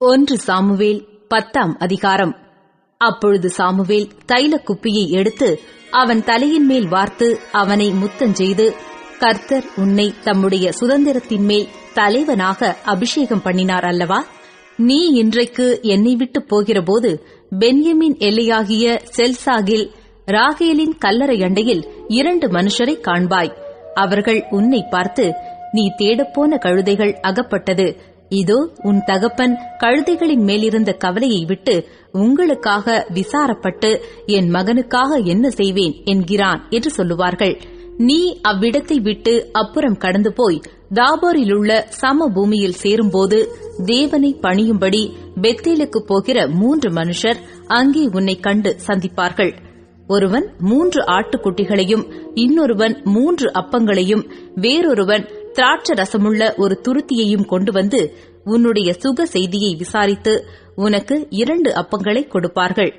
1 Samuel 10ஆம் அதிகாரம். அப்பொழுது சாமுவேல் தைல குப்பியை எடுத்து அவன் தலையின் மேல் வார்த்து அவனை முத்தஞ்செய்து, கர்த்தர் உன்னை தம்முடைய சுதந்திரத்தின் மேல் தலைவனாக அபிஷேகம் பண்ணினார் அல்லவா? நீ இன்றைக்கு என்னை விட்டு போகிறபோது பென்யமீன் எல்லையாகிய செல்சாகில் ராகேலின் கல்லறை அண்டையில் 2 மனுஷரை காண்பாய். அவர்கள் உன்னை பார்த்து, நீ தேடப்போன கழுதைகள் அகப்பட்டது. இதோ உன் தகப்பன் கழுதைகளின் மேலிருந்த கவலையை விட்டு உங்களுக்காக விசாரப்பட்டு என் மகனுக்காக என்ன செய்வேன் என்கிறான் என்று சொல்லுவார்கள். நீ அவ்விடத்தை விட்டு அப்புறம் கடந்து போய் தாபோரிலுள்ள சமபூமியில் சேரும்போது தேவனை பணியும்படி பெத்தேலுக்கு போகிற 3 மனுஷர் அங்கே உன்னை கண்டு சந்திப்பார்கள். ஒருவன் 3 ஆட்டுக்குட்டிகளையும், இன்னொருவன் 3 அப்பங்களையும், வேறொருவன் திராட்சை ரசமுள்ள ஒரு துருத்தியையும் கொண்டு வந்து உன்னுடைய சுக செய்தியை விசாரித்து உனக்கு 2 அப்பங்களை கொடுப்பார்கள்.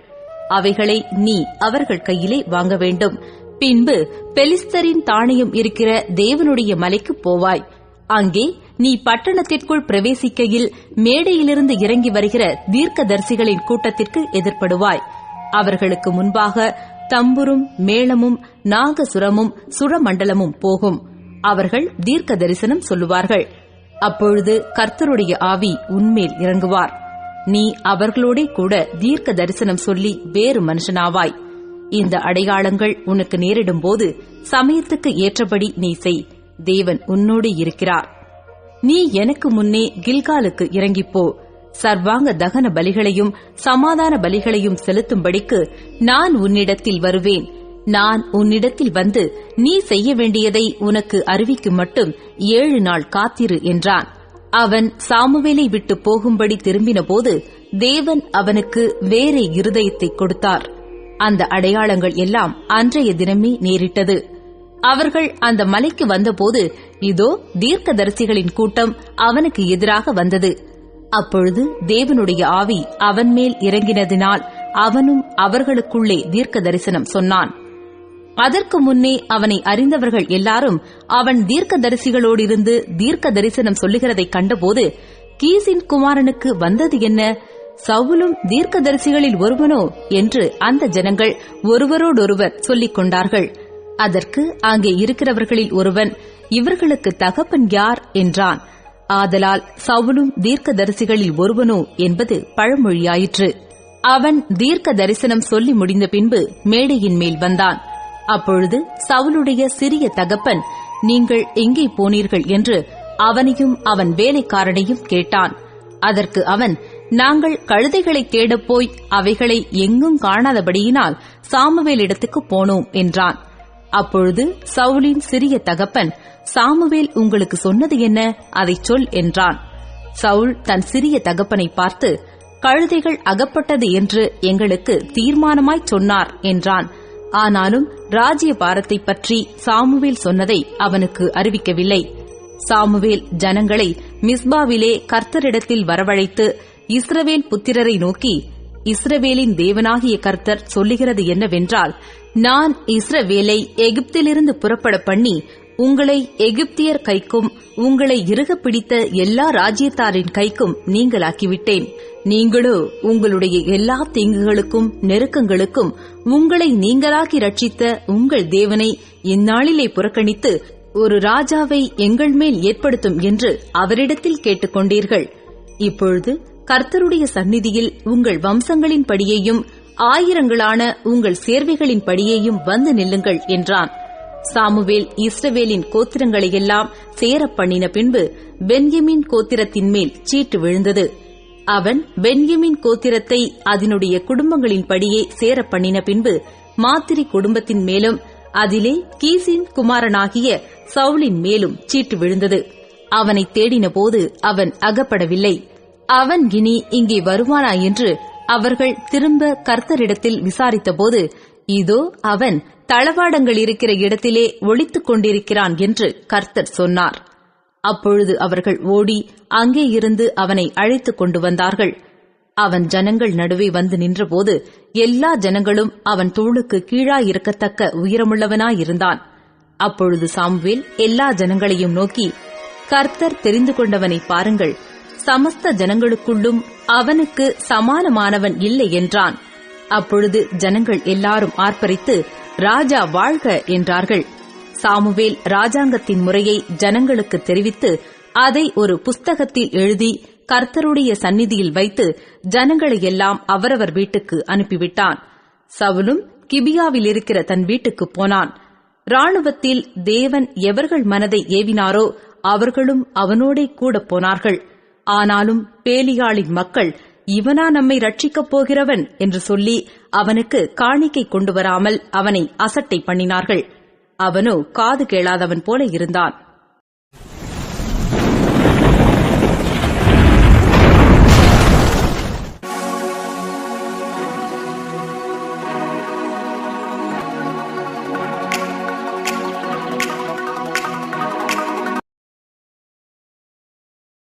அவைகளை நீ அவர்கள் கையிலே வாங்க வேண்டும். பின்பு பெலிஸ்தரின் தானியம் இருக்கிற தேவனுடைய மலைக்கு போவாய். அங்கே நீ பட்டணத்திற்குள் பிரவேசிக்கையில் மேடையிலிருந்து இறங்கி வருகிற தீர்க்கதரிசிகளின் கூட்டத்திற்கு எதிர்ப்படுவாய். அவர்களுக்கு முன்பாக தம்புரும் மேளமும் நாகசுரமும் சுரமண்டலமும் போகும். அவர்கள் தீர்க்க தரிசனம் சொல்லுவார்கள். அப்பொழுது கர்த்தருடைய ஆவி உன்மேல் இறங்குவார். நீ அவர்களோடே கூட தீர்க்க தரிசனம் சொல்லி வேறு மனுஷனாவாய். இந்த அடையாளங்கள் உனக்கு நேரிடும்போது சமயத்துக்கு ஏற்றபடி நீ செய். தேவன் உன்னோடு இருக்கிறார். நீ எனக்கு முன்னே கில்காலுக்கு இறங்கிப்போ. சர்வாங்க தகன பலிகளையும் சமாதான பலிகளையும் செலுத்தும்படிக்கு நான் உன்னிடத்தில் வருவேன். நான் உன்னிடத்தில் வந்து நீ செய்ய வேண்டியதை உனக்கு அறிவிக்கும் மட்டும் 7 நாள் காத்திரு என்றான். அவன் சாமுவேலை விட்டு போகும்படி திரும்பினபோது தேவன் அவனுக்கு வேறே இருதயத்தை கொடுத்தார். அந்த அடையாளங்கள் எல்லாம் அன்றைய தினமே நேரிட்டது. அவர்கள் அந்த மலைக்கு வந்தபோது இதோ தீர்க்கதரிசிகளின் கூட்டம் அவனுக்கு எதிராக வந்தது. அப்பொழுது தேவனுடைய ஆவி அவன் மேல் இறங்கினதினால் அவனும் அவர்களுக்குள்ளே தீர்க்க தரிசனம் சொன்னான். அதற்கு முன்னே அவனை அறிந்தவர்கள் எல்லாரும் அவன் தீர்க்கதரிசிகளோடிருந்து தீர்க்க தரிசனம் சொல்லுகிறதைக் கண்டபோது, கீசின் குமாரனுக்கு வந்தது என்ன? சவுலும் தீர்க்கதரிசிகளில் ஒருவனோ என்று அந்த ஜனங்கள் ஒருவரோடொருவர் சொல்லிக் கொண்டார்கள். அதற்கு அங்கே இருக்கிறவர்களில் ஒருவன், இவர்களுக்கு தகப்பன் யார் என்றான். ஆதலால் சவுலும் தீர்க்கதரிசிகளில் ஒருவனோ என்பது பழமொழியாயிற்று. அவன் தீர்க்க தரிசனம் சொல்லி முடிந்த பின்பு மேடையின் மேல் வந்தான். அப்பொழுது சவுலுடைய சிறிய தகப்பன், நீங்கள் எங்கே போனீர்கள் என்று அவனையும் அவன் வேலைக்காரனையும் கேட்டான். அதற்கு அவன், நாங்கள் கழுதைகளை தேடப் போய் அவைகளை எங்கும் காணாதபடியினால் சாமுவேலிடத்துக்கு போனோம் என்றான். அப்பொழுது சவுலின் சிறிய தகப்பன், சாமுவேல் உங்களுக்கு சொன்னது என்ன? அதைச் சொல் என்றான். சவுல் தன் சிறிய தகப்பனை பார்த்து, கழுதைகள் அகப்பட்டது என்று எங்களுக்கு தீர்மானமாய் சொன்னார் என்றான். ஆனாலும் ராஜ்ய பாரத்தை பற்றி சாமுவேல் சொன்னதை அவனுக்கு அறிவிக்கவில்லை. சாமுவேல் ஜனங்களை மிஸ்பாவிலே கர்த்தரிடத்தில் வரவழைத்து இஸ்ரவேல் புத்திரரை நோக்கி, இஸ்ரவேலின் தேவனாகிய கர்த்தர் சொல்லுகிறது என்னவென்றால், நான் இஸ்ரவேலை எகிப்திலிருந்து புறப்பட பண்ணி உங்களை எகிப்தியர் கைக்கும் உங்களை இறுக பிடித்த எல்லா ராஜ்யத்தாரின் கைக்கும் நீங்களாக்கிவிட்டேன். நீங்களோ உங்களுடைய எல்லா தீங்குகளுக்கும் நெருக்கங்களுக்கும் உங்களை நீங்களாக்கி ரட்சித்த உங்கள் தேவனை இந்நாளிலே புறக்கணித்து ஒரு ராஜாவை எங்கள் மேல் ஏற்படுத்தும் என்று அவரிடத்தில் கேட்டுக்கொண்டீர்கள். இப்பொழுது கர்த்தருடைய சந்நிதியில் உங்கள் வம்சங்களின் படியையும் ஆயிரங்களான உங்கள் சேர்வைகளின் படியையும் வந்து நில்லுங்கள் என்றான். சாமுவேல் இஸ்ரவேலின் கோத்திரங்களையெல்லாம் சேரப் பண்ணின பின்பு பென்யமீன் கோத்திரத்தின் மேல் சீட்டு விழுந்தது. அவன் பென்யமீன் கோத்திரத்தை அதனுடைய குடும்பங்களின் படியே சேரப் பண்ணின பின்பு மாத்திரி குடும்பத்தின் மேலும் அதிலே கீசின் குமாரனாகிய சவுலின் மேலும் சீட்டு விழுந்தது. அவனை தேடினபோது அவன் அகப்படவில்லை. அவன் இனி இங்கே வருவானா என்று அவர்கள் திரும்ப கர்த்தரிடத்தில் விசாரித்தபோது, இதோ அவன் தளவாடங்கள் இருக்கிற இடத்திலே ஒளித்துக் கொண்டிருக்கிறான் என்று கர்த்தர் சொன்னார். அப்பொழுது அவர்கள் ஓடி அங்கே இருந்து அவனை அழைத்துக் கொண்டு வந்தார்கள். அவன் ஜனங்கள் நடுவே வந்து நின்றபோது எல்லா ஜனங்களும் அவன் தோளுக்கு கீழாயிருக்கத்தக்க உயரமுள்ளவனாயிருந்தான். அப்பொழுது சாமுவேல் எல்லா ஜனங்களையும் நோக்கி, கர்த்தர் தெரிந்து கொண்டவனை பாருங்கள். சமஸ்த ஜனங்களுக்குள்ளும் அவனுக்கு சமானமானவன் இல்லை என்றான். அப்பொழுது ஜனங்கள் எல்லாரும் ஆர்ப்பரித்து, ராஜா வாழ்க என்றார்கள். சாமுவேல் ராஜாங்கத்தின் முறையை ஜனங்களுக்கு தெரிவித்து அதை ஒரு புஸ்தகத்தில் எழுதி கர்த்தருடைய சந்நிதியில் வைத்து ஜனங்களையெல்லாம் அவரவர் வீட்டுக்கு அனுப்பிவிட்டான். சவுலும் கிபியாவில் இருக்கிற தன் வீட்டுக்கு போனான். இராணுவத்தில் தேவன் எவர்கள் மனதை ஏவினாரோ அவர்களும் அவனோடே கூட போனார்கள். ஆனாலும் பேலியாளின் மக்கள், இவனா நம்மை ரட்சிக்கப் போகிறவன் என்று சொல்லி அவனுக்கு காணிக்கை கொண்டு வராமல் அவனை அசட்டை பண்ணினார்கள். அவனோ காது கேளாதவன் போல இருந்தான்.